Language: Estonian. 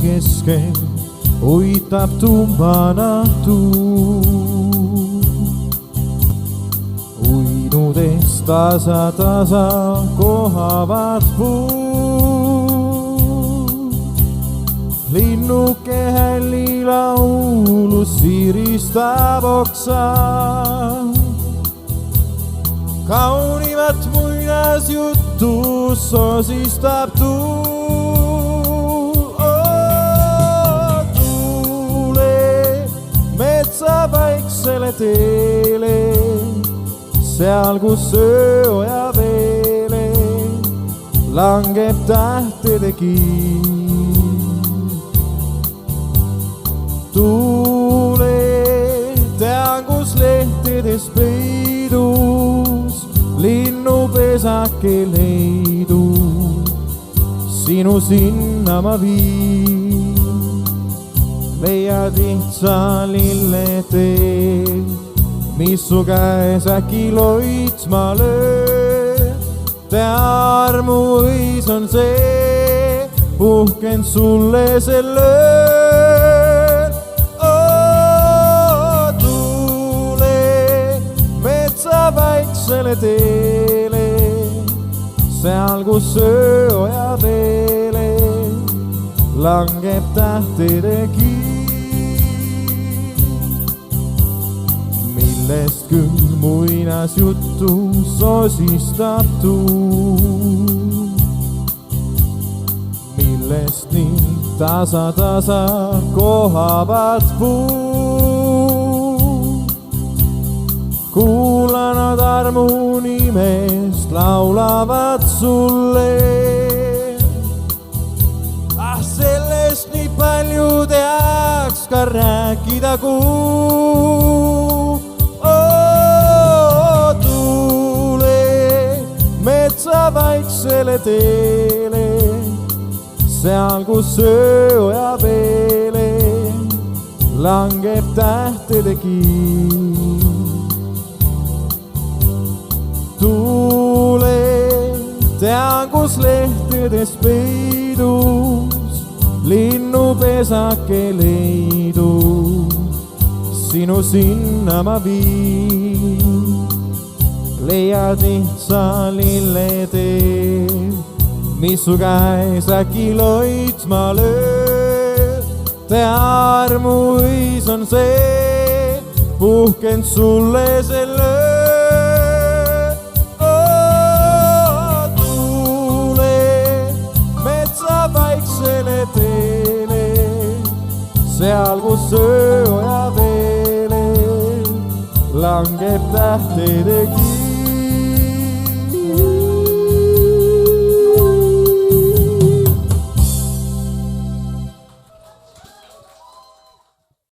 keskel uitab tummana tuul. Uinudes tasa kohavad puud. Linnuke hällilaulus siristab oksa. Kaunimat muinasjutus sosistab tuul. Tuule metsa vaiksele teele, seal kus sööja veele langeb tähtede kiir. Tuule tean, kus lehtedes peidus linnupesake leidub, sinu sinna ma viin. Leiad lihtsa lilletee, mis su käes äkki loitsma lööb. Te armuõis on see, puhkend sulle see lööb. Tuule metsa vaiksele teele, seal kus sööja veele langeb tähtede kiir. Millest küll muinasjuttu sosistab tuul, millest nii tasa kohavad puud. Kuula, nad armu nimest laulavad sulle. Sellest nii palju teaks ka rääkida kuu. Tuule metsa vaiksele teele, seal kus sööja veele langeb tähtede kiir. Tuule tean, kus lehtedes peidus linnupesake leidub, sinu sinna ma viin. Leiad lihtsa lilletee, mis su käes äkki loitsma lööb. Te armuõis on see, puhkend sulle see lööb. Tuule metsa vaiksele teele, seal kus sööja veele langeb tähtede kiir.